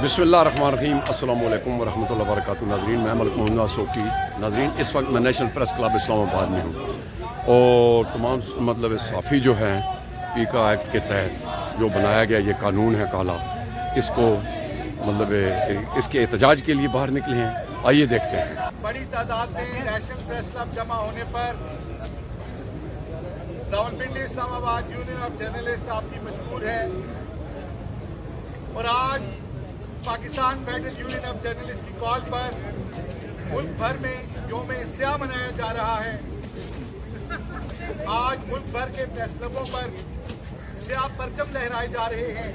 बिस्मिल्लाहिर्रहमानिर्रहीम अस्सलामु अलैकुम वरहमतुल्लाहि वबरकातुहू। नाज़रीन, मैं मलिक मोहम्मद सोकी। नाज़रीन, इस वक्त मैं नेशनल प्रेस क्लब इस्लामाबाद में हूँ और तमाम सहाफ़ी जो हैं पीका एक्ट के तहत जो बनाया गया ये कानून है काला, इसको इसके एहतजाज के लिए बाहर निकले हैं। आइए देखते हैं। बड़ी तादाद में नेशनल प्रेस क्लब जमा होने पर Rawalpindi Islamabad union of journalist आपकी मशहूर है और आज Pakistan federal union of journalist की कॉल पर मुल्क भर में यौम स्याह मनाया जा रहा है। आज मुल्क भर के प्रेस क्लबों पर स्याह परचम लहराए जा रहे हैं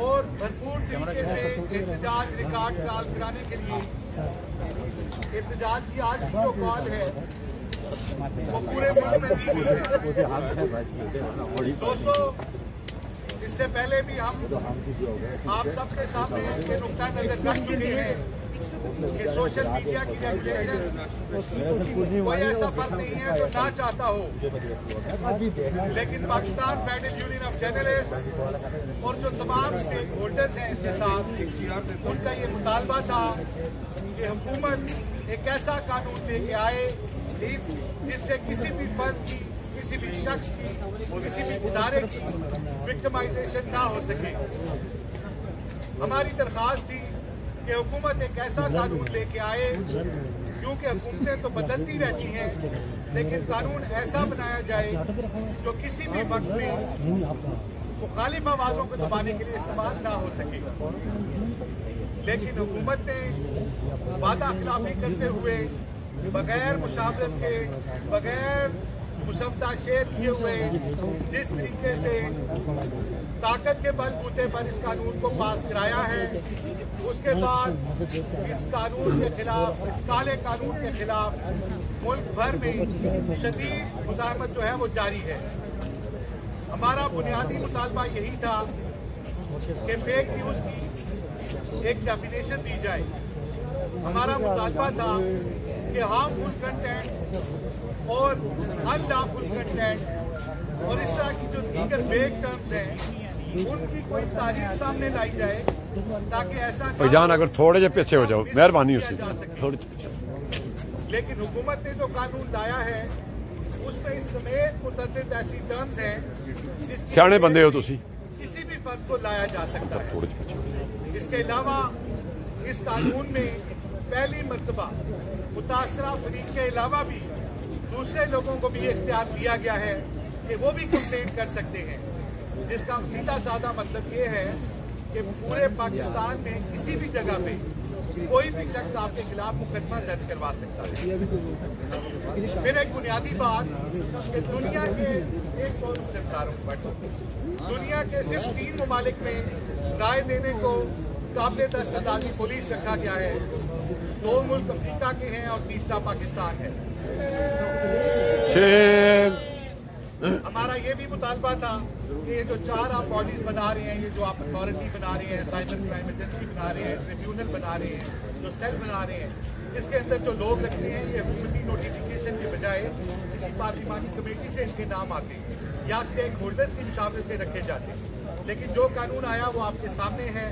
और भरपूर तरीके से एहतजाज रिकॉर्ड कराने के लिए एहतजाज की आज की जो कॉल है वो पूरे मुल्क में दी गई है। दोस्तों, इससे पहले भी हम आप सबके सामने ये नुक्ता नजर रख चुके हैं कि सोशल मीडिया की रेगुलेशन कोई ऐसा फर्क नहीं है जो ना चाहता हो, लेकिन Pakistan federal union of journalist और जो तमाम स्टेक होल्डर्स हैं इसके साथ, उनका ये मुतालबा था कि हुकूमत एक ऐसा कानून लेके आए जिससे किसी भी फर्द की, किसी भी शख्स की, किसी भी इदारे की विक्टिमाइजेशन ना हो सके। हमारी दरख्वास्त थी कि हुकूमत एक ऐसा कानून लेके आए, क्योंकि हुकूमतें तो बदलती रहती हैं, लेकिन कानून ऐसा बनाया जाए जो किसी भी वक्त में मुखालिफ आवाजों को दबाने के लिए इस्तेमाल ना हो सके। लेकिन हुकूमत ने वादा खिलाफी करते हुए बगैर मुशावरत के, बगैर मुसफ्फदा शेयर किए हुए जिस तरीके से ताकत के बलबूते पर इस कानून को पास कराया है, उसके बाद इस कानून के खिलाफ, इस काले कानून के खिलाफ मुल्क भर में शदीद मुजाहमत जो है वो जारी है। हमारा बुनियादी मुतालबा यही था कि फेक न्यूज की एक डेफिनेशन दी जाए। हमारा मुतालबा था कि हार्मफुल कंटेंट और अनलॉफुल कंटेंट और इस तरह की जो दीगर वेग टर्म्स हैं उनकी कोई तारीफ सामने लाई जाए, ताकि ऐसा भाईजान अगर थोड़े से पीछे हो जाओ, मेहरबानी उससे थोड़े पीछे। लेकिन हुकूमत ने जो कानून लाया है उसमें इस समेत मुतअद्दिद ऐसी टर्म्स हैं सियाने बंदे हो तुसी, किसी भी फर्द को लाया जा सकता है। इसके अलावा इस कानून में पहली मर्तबा मुतासरा फरीक के अलावा भी दूसरे लोगों को भी इख्तियार दिया गया है कि वो भी कंप्लेंट कर सकते हैं, जिसका सीधा साधा मतलब ये है कि पूरे पाकिस्तान में किसी भी जगह पे कोई भी शख्स आपके खिलाफ मुकदमा दर्ज करवा सकता है। फिर एक बुनियादी बात कि दुनिया के दुनिया के सिर्फ 3 ममालिक में राय देने को काबिल दस्तदारी पुलिस रखा गया है। 2 मुल्क अफ्रीका के हैं और तीसरा पाकिस्तान है। हमारा ये भी मुतालबा था कि ये जो 4 आप बॉडीज बना रहे हैं, ये जो आप अथॉरिटी बना रहे हैं, साइबर क्राइम एजेंसी बना रहे हैं, ट्रिब्यूनल बना रहे हैं, जो सेल बना रहे हैं, इसके अंदर जो लोग रखते हैं ये हुकूमती नोटिफिकेशन के बजाय किसी पार्लिमानी कमेटी से इनके नाम आते हैं या स्टेक होल्डर्स की मुशावरत से रखे जाते हैं। लेकिन जो कानून आया वो आपके सामने है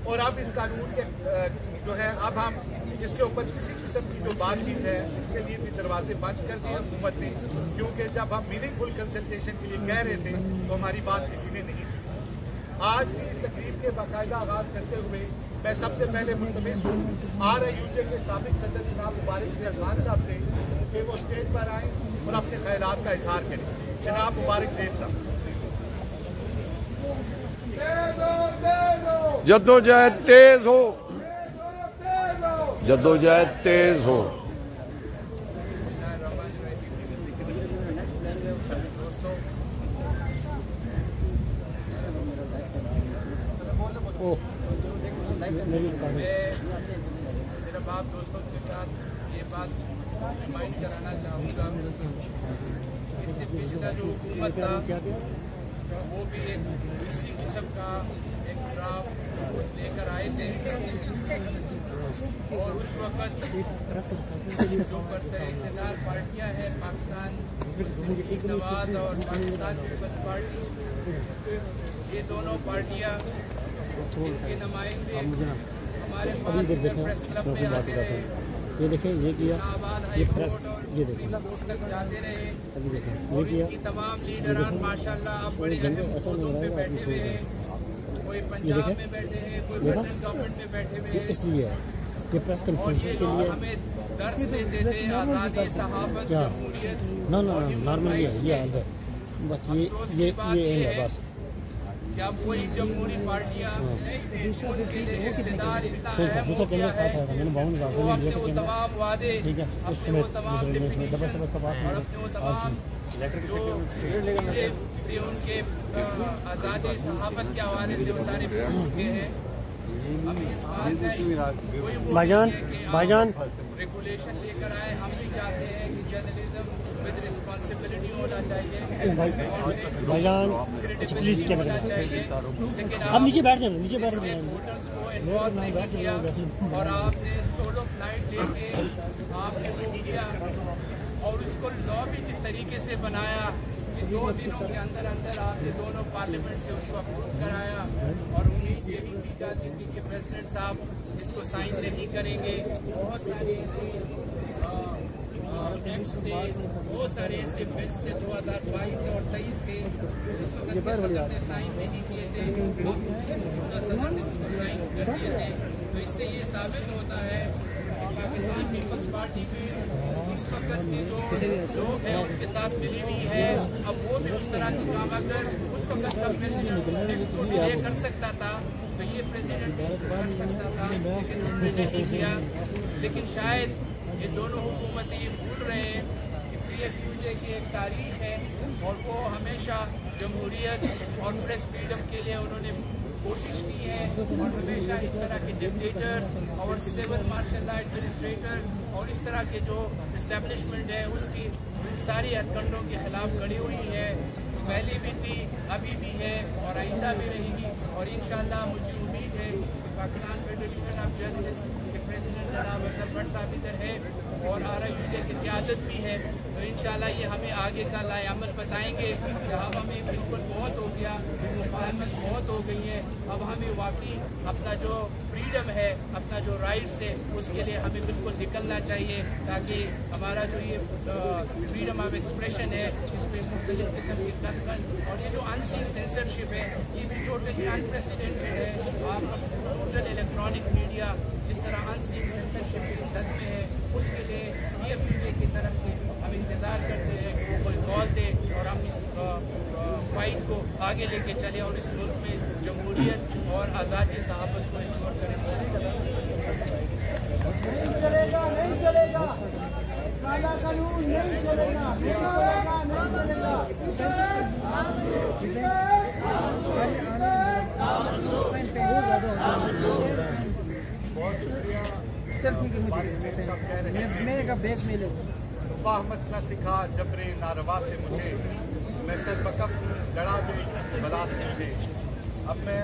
और अब इस कानून के जो है अब हम इसके ऊपर किसी किस्म की जो बातचीत है उसके लिए भी दरवाजे बंद कर दिए हुकूमत ने, क्योंकि जब हम मीनिंगफुल कंसल्टेशन के लिए कह रहे थे तो हमारी बात किसी ने नहीं सुनी। आज भी इस तकरीब के बाकायदा आगाज करते हुए मैं सबसे पहले मुल्तमिस हूँ RIUJ के साबिक सदर जनाब मुबारक ज़ेब खान साहब से कि वो स्टेज पर आए और अपने ख्यालात का इजहार करें। जनाब मुबारक ज़ेब साहब। जद्दोजहद तेज हो, जद्दोजहद तेज हो। सिर्फ आप दोस्तों के साथ ये बात रिमाइंड कराना चाहूँगा, इससे पिछला जो हुकूमत था वो भी एक इसी किस्म का एक ड्राफ्ट लेकर आए थे और उस वक्त जो बरसर-ए-इक़्तिदार पार्टियाँ हैं पाकिस्तान मुस्लिम नवाज और पाकिस्तान पीपल्स पार्टी, ये दोनों पार्टियाँ इनके नुमाइंदे हमारे पास प्रेस क्लब में आते रहे, ये देखें, ये किया, ये प्रेस, ये देखें, तक जाते रहे। अभी देखें, ये और किया, इनकी तमाम लीडरान माशाल्लाह अब बड़े अहम पदों पे बैठे हुए हैं। कोई पंजाब में बैठे हैं, कोई फेडरल गवर्नमेंट में बैठे हुए हैं। इसलिए ये प्रेस और कॉन्फ्रेंस ये के जो लिए हमें दर्स देते थे आज़ादी, सहाफत, क्या जमहूरियत ना और नॉर्मली है, ये हाल है बस, ये है बस। क्या वही जमहूरी पार्टियां उनके लिए इक़्तिदार इतना अहम हो गया है, वो अपने वो तमाम वादे, अपने वो तमाम डिफिनीशन और अपने वो तमाम जो चीज़ें थी उनके आज़ादी सहाफत के हवाले से वो सारे भूल चुके हैं। अभी इस बात भाईजान रेगुलेशन लेकर आए। हम भी चाहते हैं कि जर्नलिज्म विद रिस्पॉन्सिबिलिटी होना चाहिए, भाईजान प्लीज क्या होना चाहिए, लेकिन आप नीचे बैठ जाए, नीचे बैठ जाए। वोटर्स को इन्वॉल्व नहीं किया और आपने सोलो फ्लाइट लेके आपने वो किया और उसको लॉ भी जिस तरीके से बनाया कि 2 दिनों के अंदर अंदर आपने दोनों पार्लियामेंट से उसको अप्रूव कराया और उम्मीद ये भी की जाती थी कि प्रेसिडेंट साहब इसको साइन नहीं करेंगे। बहुत सारे ऐसे एक्ट्स थे, बहुत सारे ऐसे बिल्स थे 2022 और 23 के, जिस वक्त सदर ने साइन नहीं किए थे, अब मौजूदा सदर ने उसको साइन कर दिए थे। तो इससे ये साबित होता है कि पाकिस्तान पीपल्स पार्टी भी उस वक्त के जो लोग हैं उनके साथ मिली हुई है। अब वो भी उस तरह के काम अगर उस वक्त का प्रेसिडेंट इसको डिले कर सकता था तो ये प्रेसिडेंट भी इसको कर सकता था, लेकिन उन्होंने नहीं किया। लेकिन शायद ये दोनों हुकूमतें ये भूल रहे हैं कि PFUJ की एक तारीख है और वो हमेशा जमहूरियत और प्रेस फ्रीडम के लिए उन्होंने कोशिश की है और हमेशा इस तरह के डिक्टेटर्स और सिविल मार्शल लॉ एडमिनिस्ट्रेटर और इस तरह के जो इस्टेब्लिशमेंट है उसकी सारी हथकंडों के खिलाफ खड़ी हुई है। पहले भी थी, अभी भी है और आइंदा भी रहेगी। और इंशाअल्लाह मुझे उम्मीद है कि पाकिस्तान फेडरेशन ऑफ जर्नलिस्ट के प्रेसिडेंट जनाब अफजल भट्ट साहब इधर है और RIUJ की क़यादत भी है, तो इंशाअल्लाह ये हमें आगे का लाएअमल बताएंगे कि अब हमें बिल्कुल बहुत हो गया, मुफाहमत बहुत हो गई है, अब हमें वाकई अपना जो फ्रीडम है, अपना जो राइट्स है, उसके लिए हमें बिल्कुल निकलना चाहिए ताकि हमारा जो ये फ्रीडम ऑफ एक्सप्रेशन है इस पर मुख्तलिफ किस्म की दखल और ये जो अनसीन सेंसरशिप है ये भी टोटली अनप्रेसिडेंटेड है। आप टोटल इलेक्ट्रॉनिक मीडिया जिस तरह अनसीन सेंसरशिप की लत में है उसके लिए PFUJ की तरफ से हम इंतज़ार करते हैं कि वो कोई कॉल दे और हम इस फाइट को आगे लेके चले और इस मुल्क में जमहूरियत और आज़ादी सहाफत को इंश्योर करें। नहीं चलेगा, नहीं चलेगा, काला कानून नहीं चलेगा, नहीं चलेगा, नहीं चलेगा। बहुत शुक्रिया। मेरे का बैग मिले मुफाहमत न सिखा जबरे नारवा से मुझे, मैं सर बकफ लड़ा दे किसी बला से मुझे। अब मैं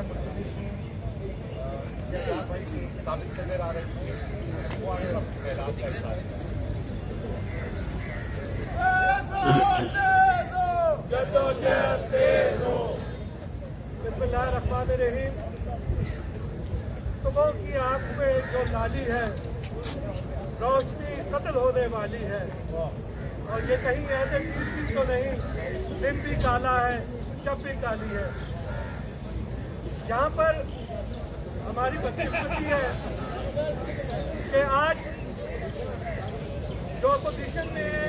भाई से साबित सदर आ रही है वो आगे अपनी फैलात का हिस्सा बिस्मिल्लाहिर्रहमानिर्रहीम। सुबह की आँख में जो लाली है रोशनी कत्ल होने वाली है और ये कहीं ऐसे कीमती तो नहीं, दिन भी काला है, शब भी काली है। यहाँ पर हमारी बदकिस्मती है कि आज जो अपोजिशन में है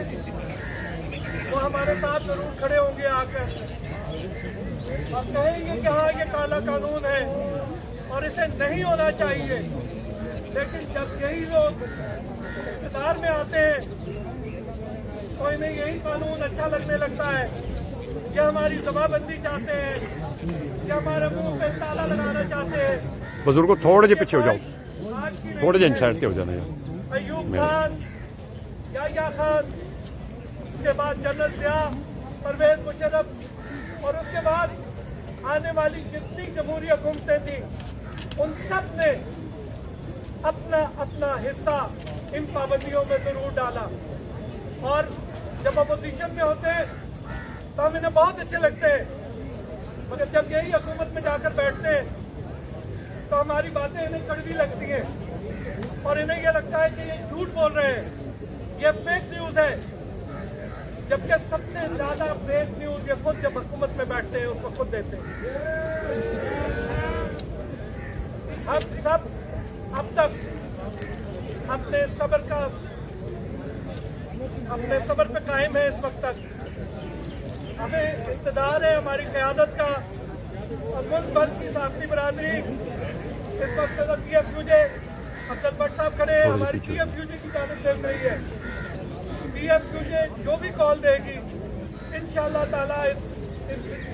वो हमारे साथ जरूर खड़े होंगे आकर और कहेंगे कि हाँ ये काला कानून है और इसे नहीं होना चाहिए। लेकिन जब यही लोग इक़्तिदार में आते हैं तो इन्हें यही कानून अच्छा लगने लगता है। ये हमारी जमाबंदी चाहते हैं, ये हमारे मुंह पे ताला लगाना चाहते हैं। बुजुर्गों थोड़े जे पीछे हो जाओ, थोड़े जे साइड पे हो जाना यार। अयूब खान, याह्या खान, उसके बाद जनरल ज़िया, परवेज मुशर्रफ और उसके बाद आने वाली जितनी जमहूरी हुकूमतें थी उन सब ने अपना अपना हिस्सा इन पाबंदियों में जरूर डाला। और जब अपोजिशन में होते हैं तो हम इन्हें बहुत अच्छे लगते हैं, मगर जब यही हुकूमत में जाकर बैठते हैं हमारी बातें इन्हें कड़वी लगती हैं और इन्हें ये लगता है कि ये झूठ बोल रहे हैं, ये फेक न्यूज है, जबकि सबसे ज्यादा फेक न्यूज ये खुद जब हुकूमत में बैठते हैं उसको खुद देते हैं। हम सब अब तक अपने सब्र पे कायम है। इस वक्त तक हमें इंतजार है हमारी क़यादत का और मुल्क भर की साथी बरादरी इस वक्त PFUJ अफजल भट्ट साहब खड़े हैं, हमारी PFUJ की तारीफ देख रही है। PFUJ जो भी कॉल देगी इंशाअल्लाह ताला इस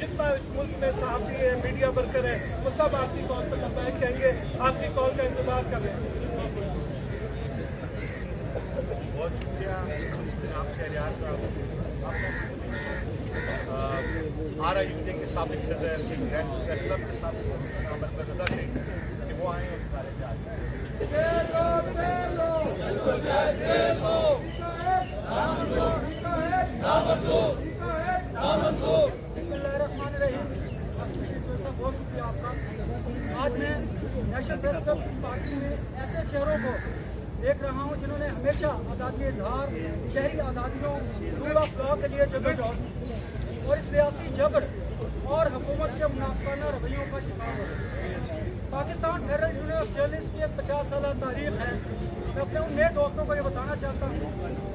जितना इस मुल्क में सहाफ़ी है, मीडिया वर्कर है, वो सब आपकी कॉल पर लब्बैक कहेंगे, आपकी कॉल का इंतजार कर रहे हैं। बहुत शुक्रिया जनाब शहरयार साहब, RIUJ के साबिक सदर प्रेस क्लब के साबिक अहमद रजा सिंह कि वो आए और सारे जाए। बहुत शुक्रिया आपका। आज मैं नेशनल प्रेस क्लब पार्टी में ऐसे चेहरों को देख रहा हूँ जिन्होंने हमेशा आज़ादी इजहार, शहरी आज़ादियों, रूल ऑफ लॉ के लिए जगह और इस रियासती जबर और हुकूमत के मुनाफिकाना रवैयों का शिकार हो। Pakistan federal union of journalist की एक 50 साल तारीख है। मैं अपने उन नए दोस्तों को ये बताना चाहता हूँ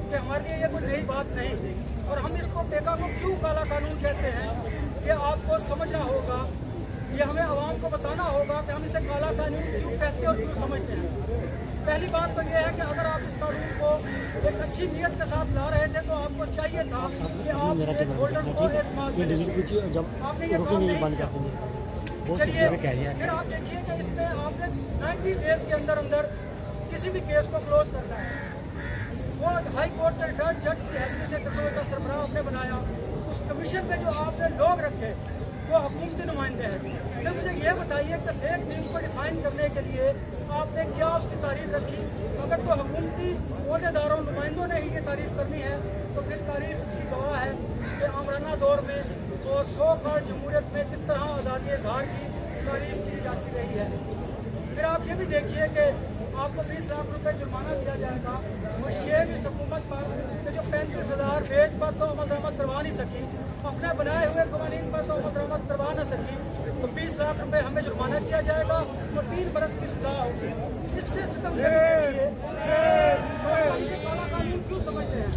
कि हमारे लिए ये कोई नई बात नहीं, और हम इसको पेगा को क्यों काला कानून कहते हैं ये आपको समझना होगा। ये हमें आवाम को बताना होगा कि हम इसे काला कानून क्यों कहते हैं और क्यों समझते हैं। पहली बात तो यह है कि अगर आप इस कानून को एक अच्छी नीयत के साथ ला रहे थे तो आपको चाहिए था कि आप स्टेक होल्डर्स को एक आपने ये काम नहीं किया। चलिए फिर आप देखिए कि इसमें आपने 90 डेज के अंदर अंदर किसी भी केस को क्लोज करना है। वो हाई कोर्ट के रिटायर्ड जज की हैसियत से ट्रिब्यूनल का सरबराह आपने बनाया, उस कमीशन पे जो आपने लोग रखे वो हुकूमती नुमाइंदे हैं। तो मुझे ये बताइए कि फेक न्यूज़ को डिफाइन करने के लिए आपने क्या उसकी तारीफ रखी? अगर तो हुकूमती ओहदेदारों नुमाइंदों ने ही ये तारीफ करनी है तो फिर तारीफ इसकी गवाह है कि आमराना दौर में और 100 साल जमहूरियत में किस तरह आज़ादी इजहार की तारीफ की जाती रही है। फिर आप ये भी देखिए कि आपको 20 लाख रुपए जुर्माना दिया जाएगा। वो शेर इस हुकूमत पर जो 35,000 बेच पर तो अमल दरामद करवा नहीं सकी, अपने बनाए हुए कवानीन पर तो अमल दरामद करवा न सकी, तो 20 लाख रुपए हमें जुर्माना किया जाएगा और 3 बरस की सजा होगी। इससे सितम काला कानून क्यों समझते हैं?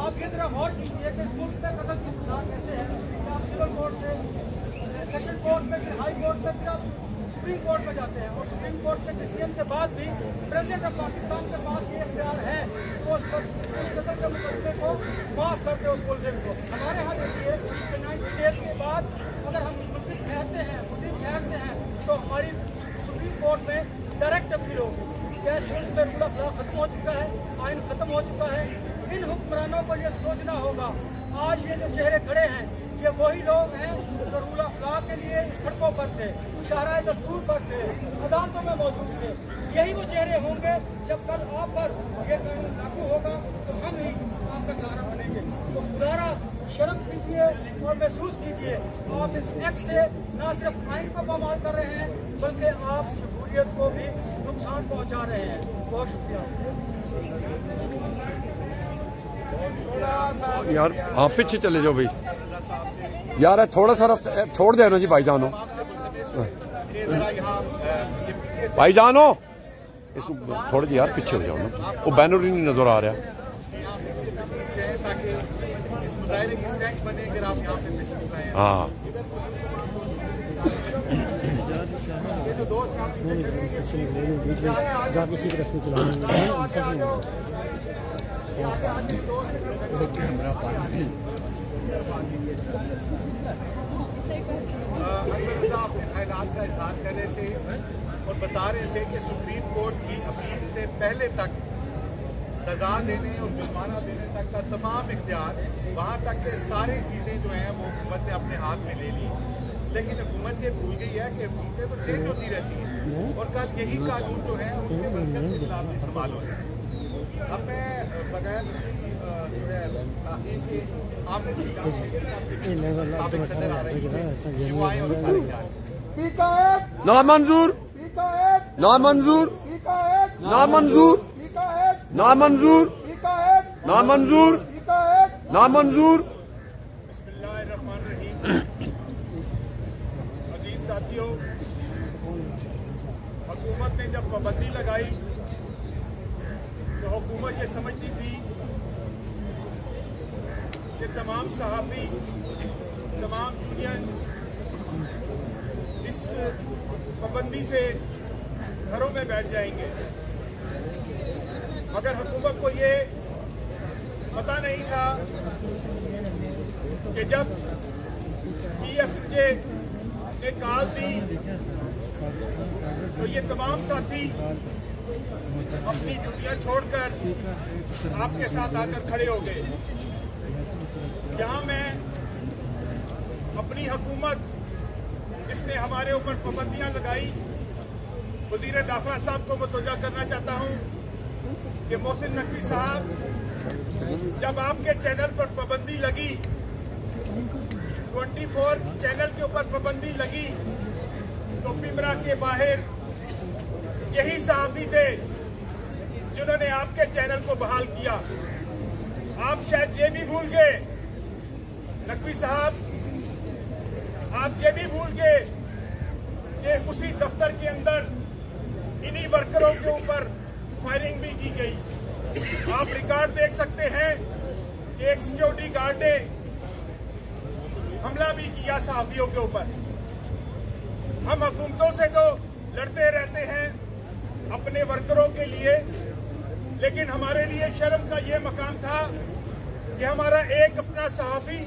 आप ये तरह गौर कीजिए कि इस मुल्क में कत्ल की सजा कैसे है। आप सिविल कोर्ट से सेशन कोर्ट में, फिर हाई कोर्ट में, फिर आप सुप्रीम कोर्ट में जाते हैं और सुप्रीम कोर्ट के डिसीजन के बाद भी प्रेसिडेंट ऑफ पाकिस्तान के पास ये इख्तियार है तो उस कत्ल के मुकदमे को माफ़ कर दे उस मुलजिम को। हमारे यहाँ देखिए कि 90 डेज के बाद अगर हम मुलजिम ठहरते हैं तो हमारी सुप्रीम कोर्ट में डायरेक्ट अपील होगी। क्या इस मुल्क में पूरा खिलाफ खत्म हो चुका है, आइन खत्म हो चुका है? इन हुक्मरानों को ये सोचना होगा। आज ये जो चेहरे खड़े हैं ये वही लोग हैं जो रूल ऑफ लॉ के लिए सड़कों पर थे, शाहराए दस्तूर पर थे, अदालतों में मौजूद थे। यही वो चेहरे होंगे जब कल आप पर ये कानून लागू होगा तो हम ही आपका सहारा बनेंगे। तो खुदारा शर्म कीजिए और महसूस कीजिए, आप इस एक्ट से न सिर्फ आइन को पामाल कर रहे हैं बल्कि आप जमहूरियत को भी नुकसान पहुँचा रहे हैं। बहुत शुक्रिया। यार आप पीछे चले जाओ भाई यार, थोड़ा सा रास्ता छोड़ देना जी भाईजानो। भाईजानो इसको थोड़ा जी यार पीछे हो जाओ ना, वो बैनर ही नहीं नजर आ रहा। हाँ अपने ख्यालात का इजहार कर रहे थे और बता रहे थे कि सुप्रीम कोर्ट की अपील से पहले तक सजा देने और जुर्माना देने तक का तमाम इख्तियार, वहाँ तक के सारी चीज़ें जो हैं वो हुकूमत ने अपने हाथ में ले ली। लेकिन हुकूमत ये भूल गई है कि हुकूमतें तो चेंज होती रहती हैं और कल यही कानून जो है उनके वर्कर के खिलाफ इस्तेमाल हो जाए। अब मैं बगैर किसी जो है ताक़ीद के आपने साबिक सदर आ रही है, वो आए और सारे जा रहे हैं। ना मंजूर। नामंजूर, नामंजूर, नामंजूर, नामंजूर, नामंजूर। अजीज साथियों, हुकूमत ने जब पाबंदी लगाई तो हुकूमत ये समझती थी कि तमाम सहाफ़ी, तमाम यूनियन इस पाबंदी से घरों में बैठ जाएंगे, मगर हुकूमत को ये पता नहीं था कि जब PFJ ने कॉल दी तो ये तमाम साथी अपनी ड्यूटियां छोड़कर आपके साथ आकर खड़े हो गए। यहाँ मैं अपनी हुकूमत जिसने हमारे ऊपर पाबंदियां लगाई, वजीर दाखिला साहब को मुतवज्जा करना चाहता हूँ कि मोहसिन नकवी साहब, जब आपके चैनल पर पाबंदी लगी, 24 चैनल के ऊपर पाबंदी लगी, तो पिमरा के बाहर यही सहाफी थे जिन्होंने आपके चैनल को बहाल किया। आप शायद ये भी भूल गए नकवी साहब, आप ये भी भूल गए कि उसी दफ्तर के अंदर इन्हीं वर्करों के ऊपर फायरिंग भी की गई। आप रिकॉर्ड देख सकते हैं कि एक सिक्योरिटी गार्ड ने हमला भी किया सहाफियों के ऊपर। हम हुकूमतों से तो लड़ते रहते हैं अपने वर्करों के लिए, लेकिन हमारे लिए शर्म का ये मकाम था कि हमारा एक अपना सहाफी,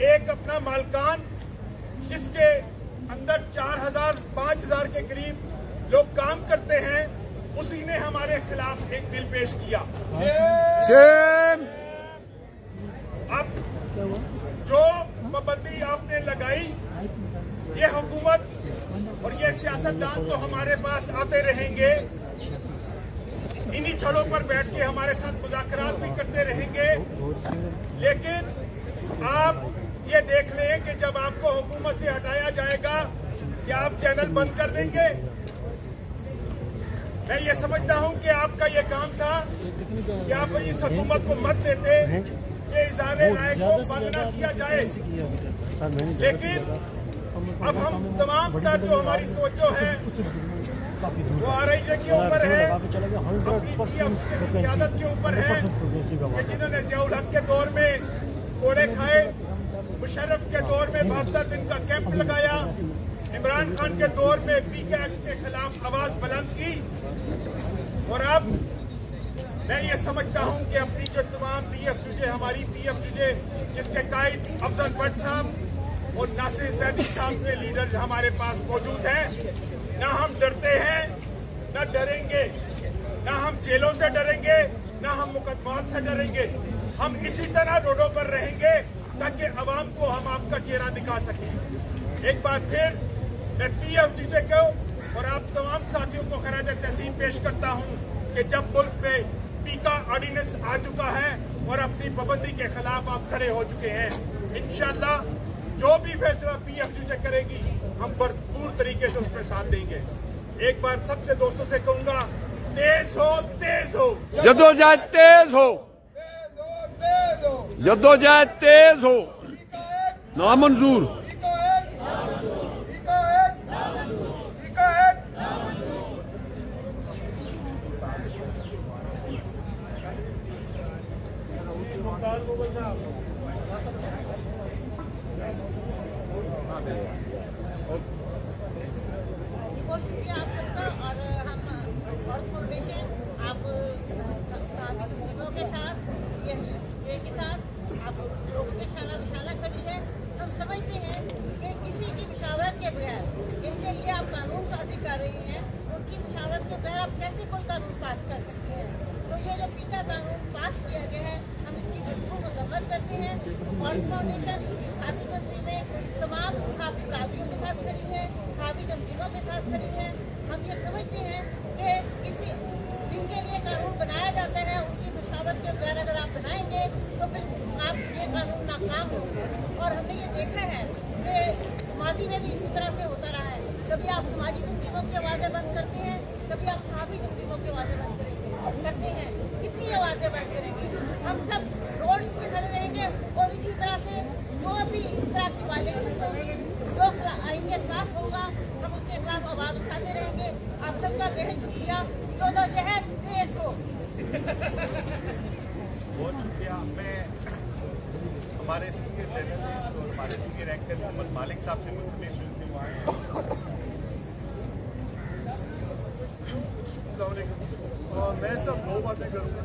एक अपना मालकान, जिसके अंदर 4,000-5,0000 के करीब लोग काम करते हैं, उसी ने हमारे खिलाफ एक बिल पेश किया। अब जो पाबंदी आपने लगाई, ये हुकूमत और ये सियासतदान तो हमारे पास आते रहेंगे, इन्हीं छड़ों पर बैठ के हमारे साथ मुज़ाकरात भी करते रहेंगे, लेकिन आप ये देख लें कि जब आपको हुकूमत से हटाया जाएगा, क्या आप चैनल बंद कर देंगे? मैं ये समझता हूं कि आपका ये काम था कि आप इस हुकूमत को मत देते कि इज़हार राय को बंद न किया जाए, लेकिन अब हम तमाम तर जो हमारी तवज्जो है वो RIA के ऊपर है, अपनी क़यादत के ऊपर है कि जिन्होंने ज़ियाउल हक के दौर में कोड़े खाए, मुशर्रफ के दौर में 72 दिन का कैंप लगाया, इमरान खान के दौर में PK एक्ट के खिलाफ आवाज बुलंद की, और अब मैं ये समझता हूं कि अपनी जो तमाम PFJ, हमारी PFJ जिसके कायद अफजल भट्ट साहब और नासिर जैदी साहब के लीडर हमारे पास मौजूद हैं, ना हम डरते हैं, ना डरेंगे, ना हम जेलों से डरेंगे, ना हम मुकदमात से डरेंगे। हम इसी तरह रोडों पर रहेंगे ताकि अवाम को हम आपका चेहरा दिखा सकें। एक बार फिर मैं PFJ को और आप तमाम साथियों को खराज तहसीन पेश करता हूं कि जब मुल्क में पीका ऑर्डिनेंस आ चुका है और अपनी पाबंदी के खिलाफ आप खड़े हो चुके हैं, इंशाअल्लाह जो भी फैसला PFJ करेगी हम भरपूर तरीके से उसमें साथ देंगे। एक बार सबसे दोस्तों से कहूंगा, तेज हो, तेज हो, जद्दोजहद तेज हो, जद्दोजहद तेज हो, नामंजूर। बहुत शुक्रिया आप सबका, और हम अर्थ फाउंडेशन आप टीमों के साथ के साथ आप लोगों की शाला विशाला खड़ी है। हम समझते हैं कि किसी की मुशावरत के बगैर जिनके लिए आप कानून साजी कर रही हैं, उनकी मुशावरत के बगैर आप कैसे कोई कानून पास कर सकती हैं। तो ये जो पीका कानून पास किया गया है, हम इसकी भरपूर मजम्मत करते हैं। अर्थ फाउंडेशन इसकी साथी तंजीमें तमाम सहाफ़ी बरादरियों के साथ खड़ी है, सहाफ़ी तंजीमों के साथ खड़ी है। हम ये समझते हैं कि किसी जिनके लिए कानून बनाया जाता है, उनकी मुशावरत के बगैर अगर आप बनाएंगे तो फिर आप ये कानून नाकाम होंगे। और हमने ये देखा है कि माजी में भी इसी तरह से होता रहा है। कभी आप समाजी तंजीमों की आवाज़ें बंद करते हैं, आवाजें बंद करेंगे? करते हैं, कितनी आवाजें बंद करेंगे? हम सब रोड पे खड़े रहेंगे और इसी तरह से जो भी इस तरह की वायलेशन होगी, जो आइन के खिलाफ होगा, हम उसके खिलाफ आवाज उठाते रहेंगे। आप सबका बेहद शुक्रिया। 14 जहर देश हो। बहुत शुक्रिया। मैं हमारे सीनियर जर्नलिस्ट और हमारे सीनियर एंकर मोहम्मद मालिक साहब से मुंतमिल हूँ। मैं सब 2 बातें करूँगा।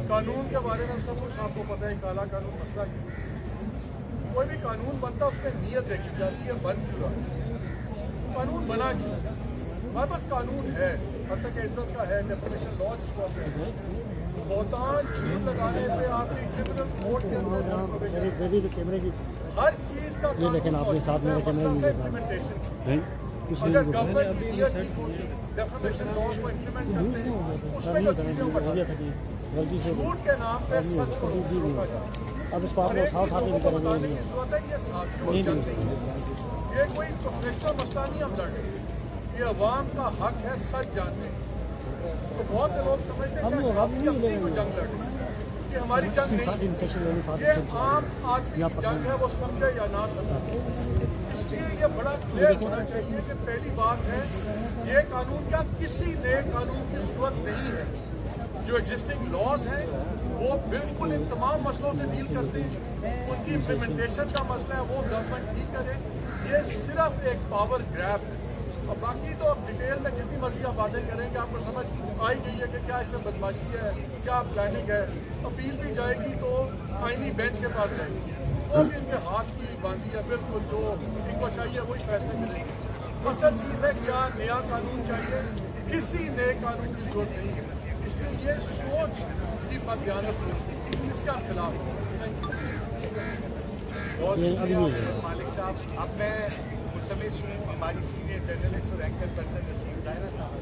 कानून के बारे में सब कुछ आपको पता है, काला कानून मसला क्या है। कोई भी कानून बनता है उसमें नीयत देखी जाती है, बन क्यों रहा है, कानून बना क्यों। हमारे पास कानून है, हद तक इज्जत का है, डेफिनेशन लॉ जिसको आप कहते हैं। बहुतान चीज लगाने पे आपकी क्रिमिनल कोर्ट के अंदर कैमरे की हर चीज का ये लेकिन आपके साथ में इम्प्लीमेंटेशन। अगर गवर्नमेंट इंडिया की डेफिनेशन लॉ को इम्प्लीमेंट करते हैं उसमें जो चीजें गलती से झूठ के नाम पे सच को रोका जाए। अब इसको आप लोग साथ हाथ में बताने की जरूरत है, ये साथियों की जंग नहीं है, ये कोई प्रोफेशनल मसला नहीं हम लड़ रहे, ये अवाम का हक है सच जानने। तो बहुत से लोग समझते हैं कि अपनी को जंग लड़ रहे, ये हमारी जंग नहीं, ये आम आदमी की जंग है, वो समझे या ना समझे। इसलिए ये बड़ा क्लियर होना चाहिए कि पहली बात है, ये कानून क्या किसी नए कानून की जरूरत नहीं है। जो एग्जिस्टिंग लॉज हैं वो बिल्कुल इन तमाम मसलों से डील करते हैं, उनकी इम्प्लीमेंटेशन का मसला है वो गवर्नमेंट ठीक करे। ये सिर्फ एक पावर ग्रैब है और बाकी तो अब डिटेल में जितनी मर्जी आप बातें करेंगे आपको समझ आई गई है कि क्या इसमें बदमाशी है, क्या प्लानिंग है। अपील भी जाएगी तो आईनी बेंच के पास जाएगी, वो भी इनके हाथ की बांधी है, बिल्कुल जो इनको चाहिए वही फैसले करेंगे। असल चीज़ है क्या नया कानून चाहिए, किसी नए कानून की जरूरत नहीं है। इसलिए ये सोच की बदयानत सोच इसके हम खिलाफ हैं। बहुत शुक्रिया मालिक साहब। अब मैं मुस्तमिल हूँ हमारी सीनियर जर्नलिस्ट और एंकर पर्सन नसीम दायरा साहब।